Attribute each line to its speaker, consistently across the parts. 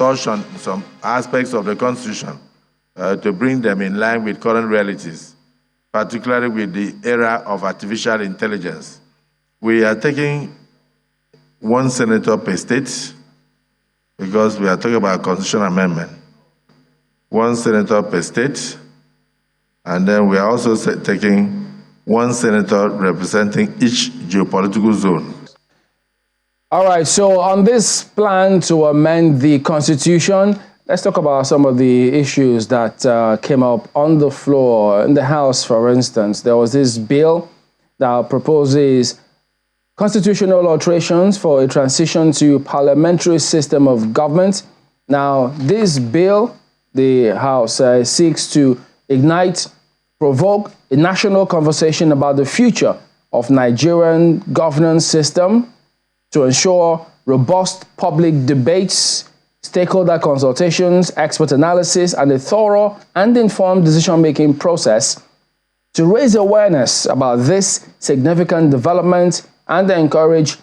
Speaker 1: touch on some aspects of the Constitution to bring them in line with current realities, particularly with the era of artificial intelligence. We are taking one senator per state because we are talking about a constitutional amendment. One senator per state, and then we are also taking one senator representing each geopolitical zone.
Speaker 2: All right, so on this plan to amend the Constitution, let's talk about some of the issues that came up on the floor in the House, for instance. There was this bill that proposes constitutional alterations for a transition to parliamentary system of government. Now, this bill, the House seeks to provoke a national conversation about the future of Nigerian governance system to ensure robust public debates, stakeholder consultations, expert analysis, and a thorough and informed decision-making process to raise awareness about this significant development and encourage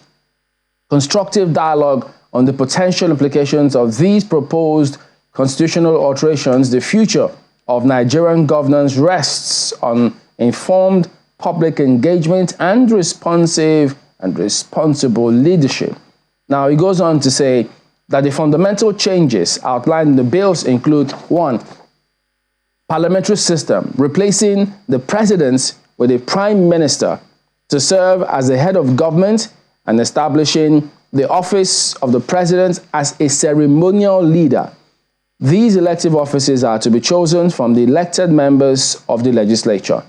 Speaker 2: constructive dialogue on the potential implications of these proposed constitutional alterations. The future of Nigerian governance rests on informed public engagement and responsive and responsible leadership. Now, he goes on to say that the fundamental changes outlined in the bills include: 1, parliamentary system, replacing the president with a prime minister to serve as the head of government and establishing the office of the president as a ceremonial leader. These elective offices are to be chosen from the elected members of the legislature.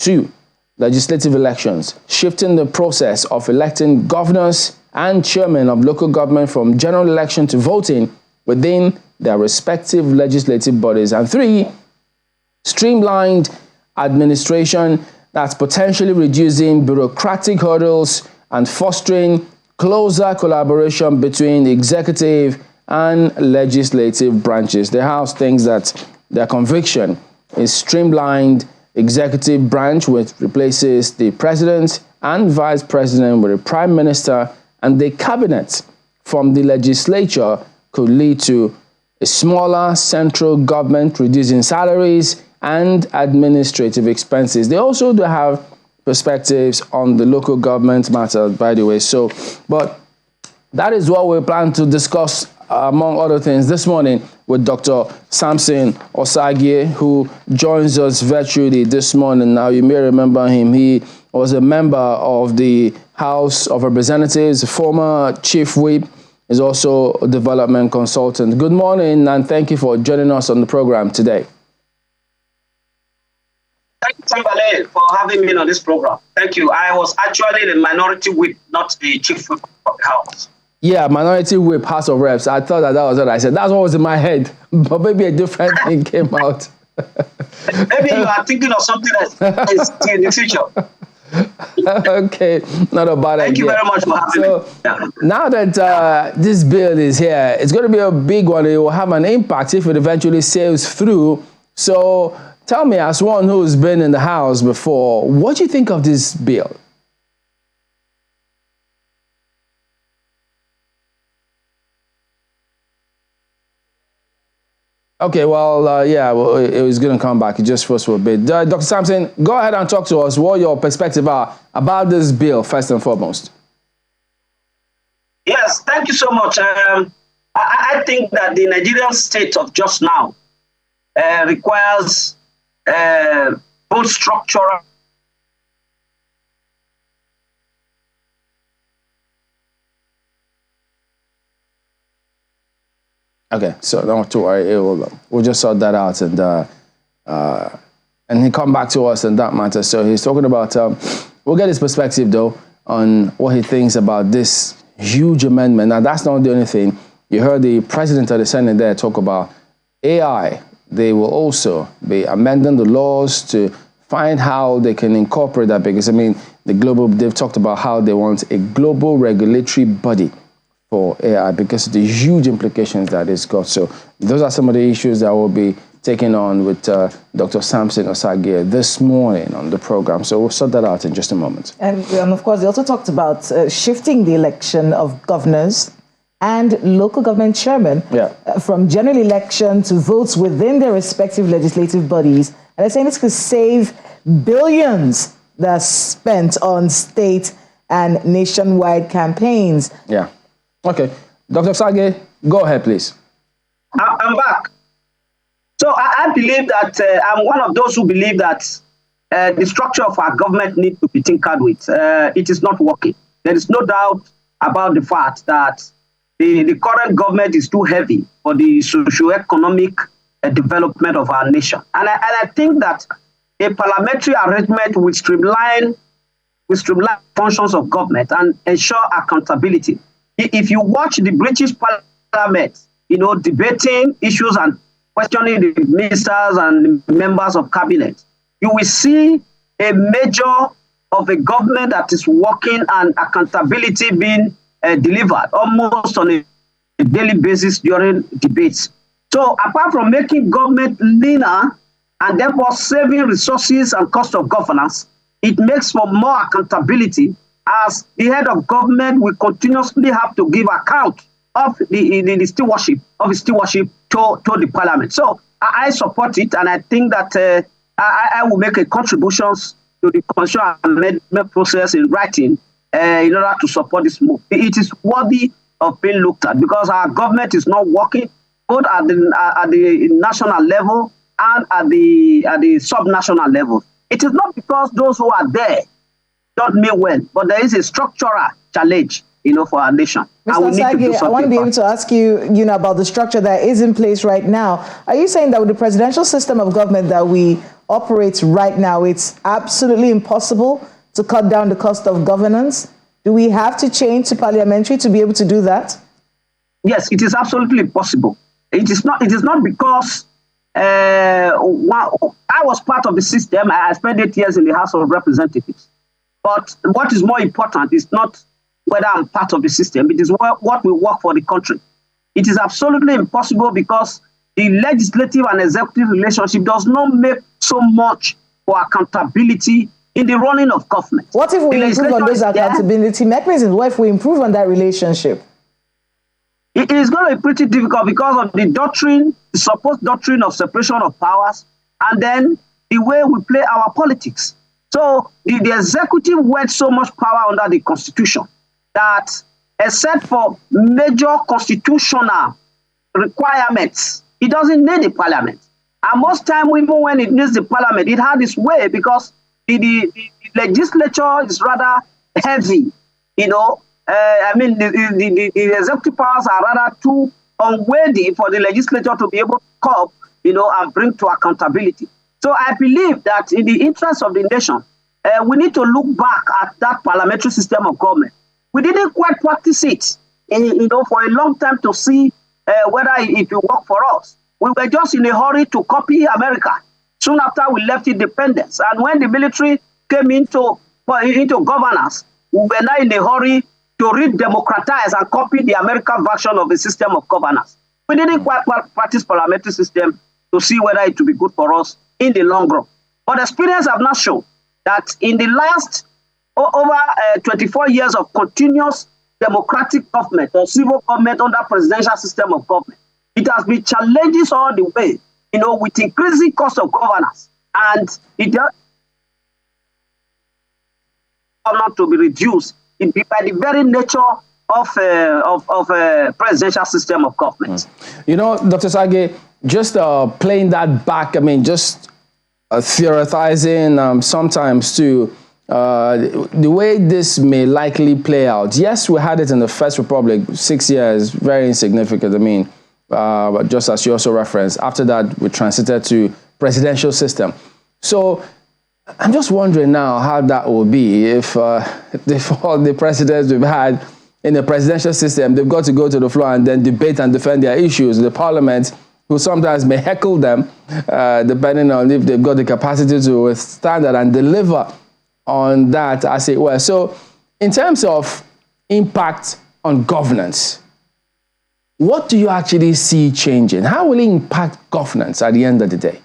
Speaker 2: 2, legislative elections, shifting the process of electing governors and chairmen of local government from general election to voting within their respective legislative bodies. And 3, streamlined administration that's potentially reducing bureaucratic hurdles and fostering closer collaboration between the executive and legislative branches. The House thinks that their conviction is streamlined executive branch, which replaces the president and vice president with a prime minister, and the cabinet from the legislature could lead to a smaller central government, reducing salaries and administrative expenses. They also do have perspectives on the local government matter, by the way. So, but that is what we plan to discuss, among other things, this morning with Dr. Samson Osagie, who joins us virtually this morning. Now, you may remember him. He was a member of the House of Representatives, former chief whip, is also a development consultant. Good morning, and thank you for joining us on the program today.
Speaker 3: Thank you, Tambale, for having me on this program. Thank you. I was actually the minority whip, not the chief whip of the House.
Speaker 2: Yeah, minority whip, House of Reps. I thought that was what I said. That's what was in my head, but maybe a different thing came out.
Speaker 3: Maybe you are thinking of something that is in the future.
Speaker 2: Okay, not a bad idea.
Speaker 3: Thank you very much for having me.
Speaker 2: Yeah. Now that this bill is here, it's going to be a big one. It will have an impact if it eventually sails through. So tell me, as one who's been in the House before, what do you think of this bill? Okay, well, it was going to come back. It just froze for a bit. Dr. Samson, go ahead and talk to us what your perspective are about this bill, first and foremost.
Speaker 3: Yes, thank you so much. I think that the Nigerian state of just now requires both structural
Speaker 2: Okay, so don't worry, we'll just sort that out and he'll come back to us on that matter. So he's talking about, we'll get his perspective though on what he thinks about this huge amendment. Now that's not the only thing. You heard the president of the Senate there talk about AI. They will also be amending the laws to find how they can incorporate that, because I mean, they've talked about how they want a global regulatory body for AI because of the huge implications that it's got. So those are some of the issues that we'll be taking on with Dr. Samson Osagie this morning on the program. So we'll sort that out in just a moment.
Speaker 4: And of course, they also talked about shifting the election of governors and local government chairmen from general election to votes within their respective legislative bodies. And they're saying this could save billions that are spent on state and nationwide campaigns.
Speaker 2: Yeah. Okay. Dr. Osagie, go ahead, please.
Speaker 3: I'm back. So I believe that I'm one of those who believe that the structure of our government needs to be tinkered with. It is not working. There is no doubt about the fact that the current government is too heavy for the socio-economic development of our nation. And I think that a parliamentary arrangement will streamline functions of government and ensure accountability. If you watch the British Parliament, debating issues and questioning the ministers and the members of cabinet, you will see a measure of a government that is working and accountability being delivered almost on a daily basis during debates. So apart from making government leaner and therefore saving resources and cost of governance, it makes for more accountability, as the head of government will continuously have to give account of the stewardship to the parliament. So I support it, and I think that I will make a contributions to the constitutional amendment process in writing in order to support this move. It is worthy of being looked at because our government is not working both at the national level and at the subnational level. It is not because those who are there don't mean well, but there is a structural challenge, for our nation.
Speaker 4: Mr. Osagie, I want to be able to ask you, about the structure that is in place right now. Are you saying that with the presidential system of government that we operate right now, it's absolutely impossible to cut down the cost of governance? Do we have to change to parliamentary to be able to do that?
Speaker 3: Yes, it is absolutely possible. It is not because I was part of the system. I spent 8 years in the House of Representatives. But what is more important is not whether I'm part of the system. It is what will work for the country. It is absolutely impossible because the legislative and executive relationship does not make so much for accountability in the running of government.
Speaker 4: What if we improve on those accountability mechanisms? What if we improve on that relationship?
Speaker 3: It is going to be pretty difficult because of the doctrine, the supposed doctrine of separation of powers, and then the way we play our politics. So the executive wields so much power under the Constitution that, except for major constitutional requirements, it doesn't need the parliament. And most time, even when it needs the parliament, it had its way because the legislature is rather heavy, the executive powers are rather too unworthy for the legislature to be able to cope, and bring to accountability. So I believe that in the interest of the nation, we need to look back at that parliamentary system of government. We didn't quite practice it, for a long time to see whether it will work for us. We were just in a hurry to copy America soon after we left independence. And when the military came into governance, we were now in a hurry to re-democratize and copy the American version of the system of governance. We didn't quite practice parliamentary system to see whether it will be good for us in the long run. But experience have not shown that in the last over 24 years of continuous democratic government or civil government under presidential system of government, it has been challenges all the way, with increasing cost of governance, and it does not to be reduced by the very nature of a presidential system of government.
Speaker 2: Dr. Osagie, just playing that back, just theorizing sometimes too, the way this may likely play out. Yes, we had it in the First Republic, 6 years, very insignificant. But just as you also referenced, after that we transited to presidential system. So I'm just wondering now how that will be if all the presidents we've had in the presidential system, they've got to go to the floor and then debate and defend their issues. The parliament, who sometimes may heckle them, depending on if they've got the capacity to withstand that and deliver on that, as it were. So in terms of impact on governance, what do you actually see changing? How will it impact governance at the end of the day?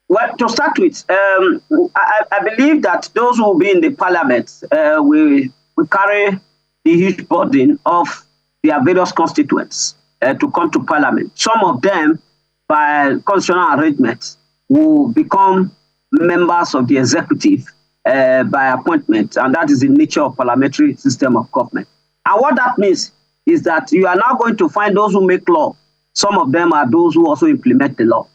Speaker 3: Well, to start with, I believe that those who will be in the parliament will carry the huge burden of their various constituents to come to Parliament. Some of them, by constitutional arrangement, will become members of the executive by appointment, and that is the nature of parliamentary system of government. And what that means is that you are now going to find those who make law. Some of them are those who also implement the law.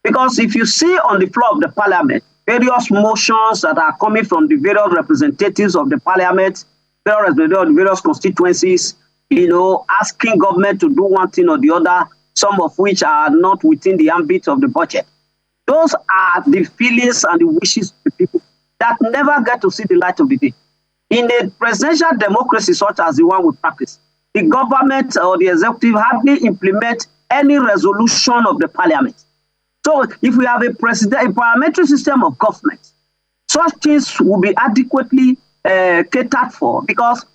Speaker 3: Because if you see on the floor of the Parliament, various motions that are coming from the various representatives of the Parliament, various constituencies, asking government to do one thing or the other, some of which are not within the ambit of the budget. Those are the feelings and the wishes of the people that never get to see the light of the day. In a presidential democracy such as the one we practice, the government or the executive hardly implement any resolution of the Parliament. So if we have a parliamentary system of government, such things will be adequately catered for, because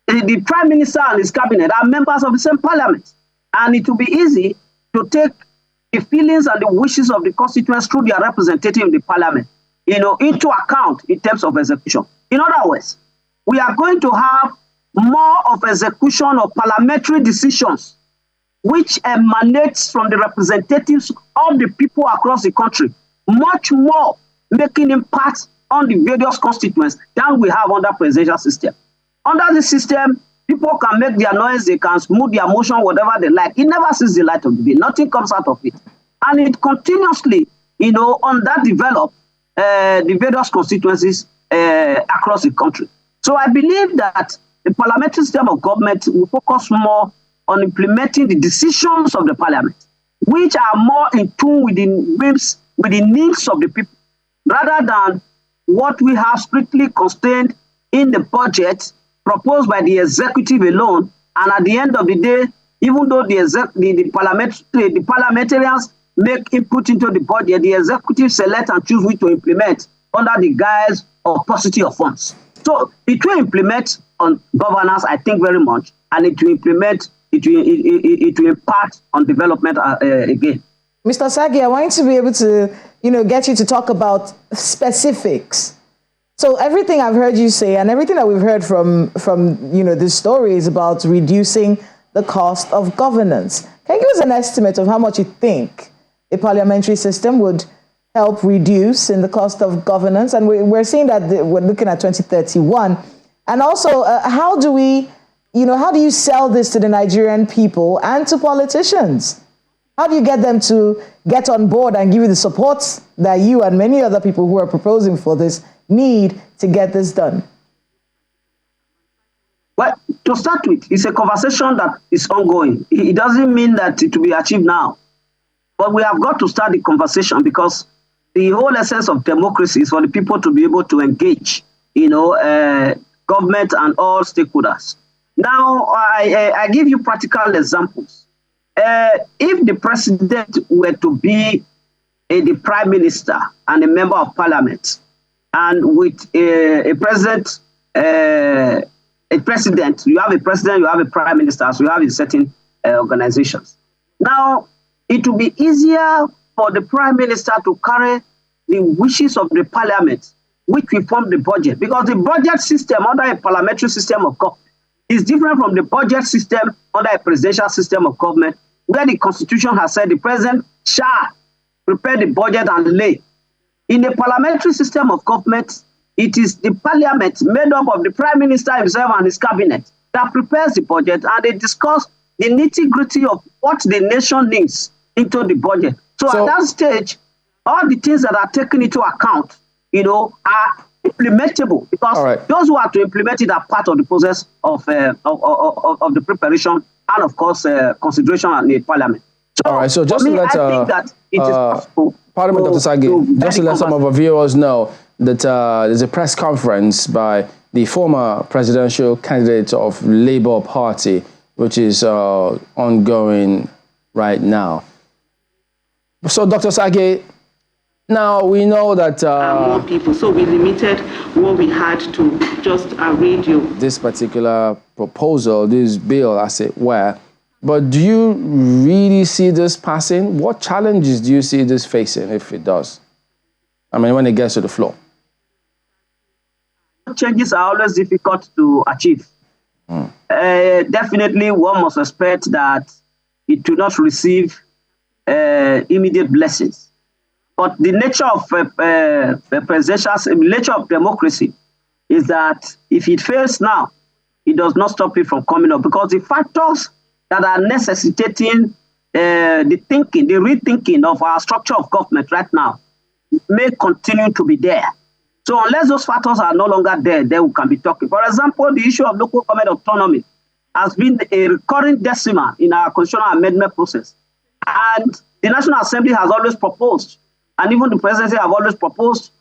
Speaker 3: the Prime Minister and his cabinet are members of the same Parliament. And it will be easy to take the feelings and the wishes of the constituents through their representative in the Parliament, into account in terms of execution. In other words, we are going to have more of execution of parliamentary decisions which emanates from the representatives of the people across the country, much more making impact on the various constituents than we have under presidential system. Under the system, people can make their noise, they can smooth their motion, whatever they like. It never sees the light of the day. Nothing comes out of it. And it continuously, underdevelop the various constituencies across the country. So I believe that the parliamentary system of government will focus more on implementing the decisions of the Parliament, which are more in tune with the needs of the people, rather than what we have strictly constrained in the budget proposed by the executive alone. And at the end of the day, even though the parliamentarians make input into the budget, the executive select and choose which to implement under the guise of paucity of funds. So it will implement on governance, I think, very much, and it will impact on development again.
Speaker 4: Mr. Osagie, I want to be able to, get you to talk about specifics. So everything I've heard you say and everything that we've heard from this story is about reducing the cost of governance. Can you give us an estimate of how much you think a parliamentary system would help reduce in the cost of governance? And we're seeing that we're looking at 2031. And also, how do you sell this to the Nigerian people and to politicians? How do you get them to get on board and give you the support that you and many other people who are proposing for this need to get this done?
Speaker 3: Well, to start with, it's a conversation that is ongoing. It doesn't mean that it will be achieved now. But we have got to start the conversation, because the whole essence of democracy is for the people to be able to engage, government and all stakeholders. Now, I give you practical examples. If the president were to be the prime minister and a member of parliament, and with a president, you have a president, you have a prime minister, so you have in certain organizations. Now, it will be easier for the prime minister to carry the wishes of the parliament, which will form the budget, because the budget system under a parliamentary system of government is different from the budget system under a presidential system of government, where the constitution has said the president shall prepare the budget and lay. In a parliamentary system of government, it is the parliament made up of the prime minister himself and his cabinet that prepares the budget, and they discuss the nitty-gritty of what the nation needs into the budget. So at that stage, all the things that are taken into account, are implementable, because those who are to implement it are part of the process of the preparation and, of course, consideration in the parliament. So,
Speaker 2: all right, so just
Speaker 3: I think that it is possible.
Speaker 2: Pardon me, Dr. Osagie, just to let some of our viewers know that there's a press conference by the former presidential candidate of Labour Party, which is ongoing right now. So, Dr. Osagie, now we know that
Speaker 5: more people, so we limited what we had to just radio.
Speaker 2: This particular proposal, this bill, as it were. But do you really see this passing? What challenges do you see this facing if it does? I mean, when it gets to the floor.
Speaker 3: Changes are always difficult to achieve. Definitely one must expect that it do not receive immediate blessings. But the nature of presidential, nature of democracy is that if it fails now, it does not stop it from coming up, because the factors that are necessitating the rethinking of our structure of government right now may continue to be there. So unless those factors are no longer there, then we can be talking. For example, the issue of local government autonomy has been a recurring decimal in our constitutional amendment process. And the National Assembly has always proposed, and even the presidency have always proposed,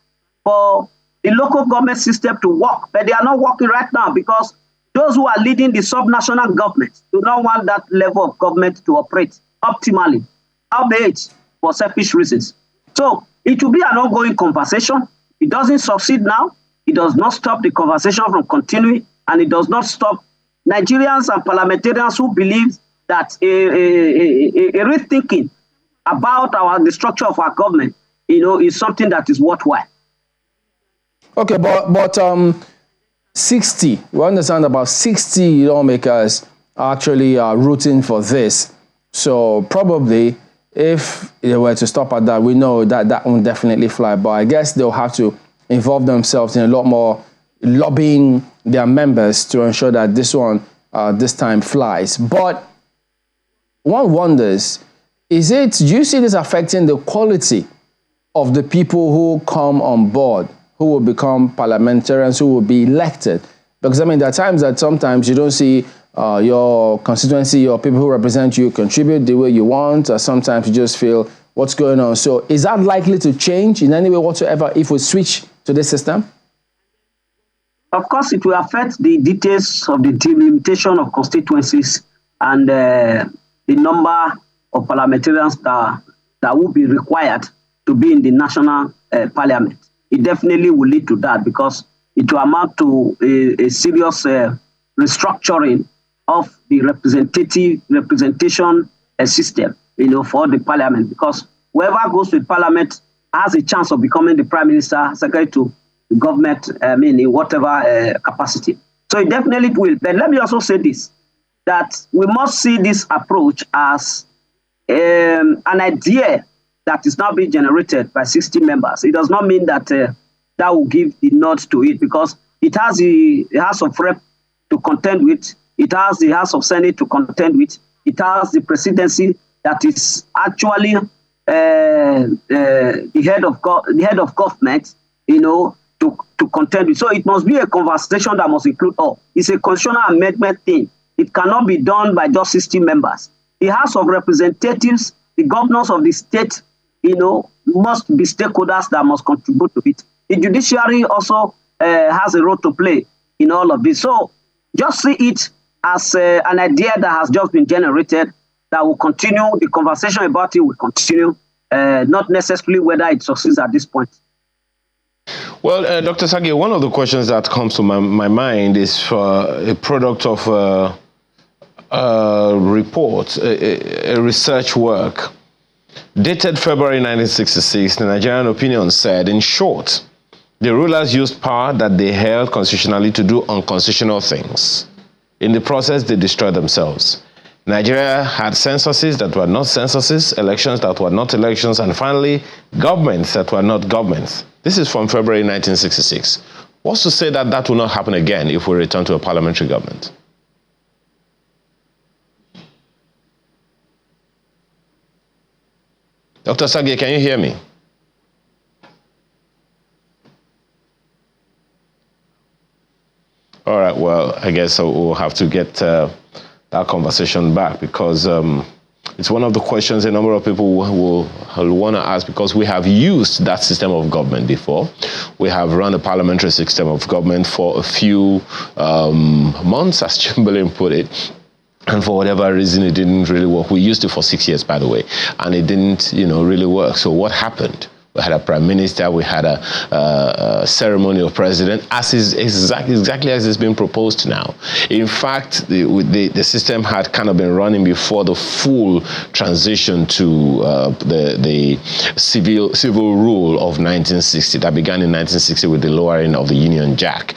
Speaker 3: for the local government system to work. But they are not working right now because those who are leading the subnational government do not want that level of government to operate optimally, albeit for selfish reasons. So it will be an ongoing conversation. It doesn't succeed now. It does not stop the conversation from continuing, and it does not stop Nigerians and parliamentarians who believe that a rethinking about the structure of our government, is something that is worthwhile.
Speaker 2: Okay, but 60, we understand about 60 lawmakers are actually rooting for this. So probably if they were to stop at that, we know that that won't definitely fly. But I guess they'll have to involve themselves in a lot more lobbying their members to ensure that this one, this time flies. But one wonders, do you see this affecting the quality of the people who come on board, who will become parliamentarians, who will be elected? Because, I mean, there are times that sometimes you don't see your constituency or people who represent you contribute the way you want, or sometimes you just feel what's going on. So is that likely to change in any way whatsoever if we switch to this system?
Speaker 3: Of course, it will affect the details of the delimitation of constituencies and the number of parliamentarians that will be required to be in the national parliament. It definitely will lead to that, because it will amount to a serious restructuring of the representation system, for the parliament, because whoever goes to the parliament has a chance of becoming the prime minister, secretary to the government, in whatever capacity. So it definitely will. But let me also say this, that we must see this approach as an idea that is now being generated by 60 members. It does not mean that that will give the nod to it, because it has the House of Rep to contend with, it has the House of Senate to contend with, it has the presidency that is actually the head of government, to contend with. So it must be a conversation that must include all. It's a constitutional amendment thing. It cannot be done by just 60 members. The House of Representatives, the governors of the state, must be stakeholders that must contribute to it. The judiciary also has a role to play in all of this. So just see it as an idea that has just been generated that will continue. The conversation about it will continue, not necessarily whether it succeeds at this point.
Speaker 6: Well, Dr. Osagie, one of the questions that comes to my mind is a product of a report, a research work dated February 1966. The Nigerian Opinion said, in short, the rulers used power that they held constitutionally to do unconstitutional things. In the process, they destroyed themselves. Nigeria had censuses that were not censuses, elections that were not elections, and finally, governments that were not governments. This is from February 1966. What's to say that that will not happen again if we return to a parliamentary government? Dr. Osagie, can you hear me? All right, well, I guess we'll have to get that conversation back, because it's one of the questions a number of people will want to ask, because we have used that system of government before. We have run a parliamentary system of government for a few months, as Chamberlain put it. And for whatever reason, it didn't really work. We used it for 6 years, by the way, and it didn't, really work. So what happened? We had a prime minister, we had a ceremony of president, as is exactly as it's been proposed now. In fact, the system had kind of been running before the full transition to the civil rule of 1960 that began in 1960 with the lowering of the Union Jack.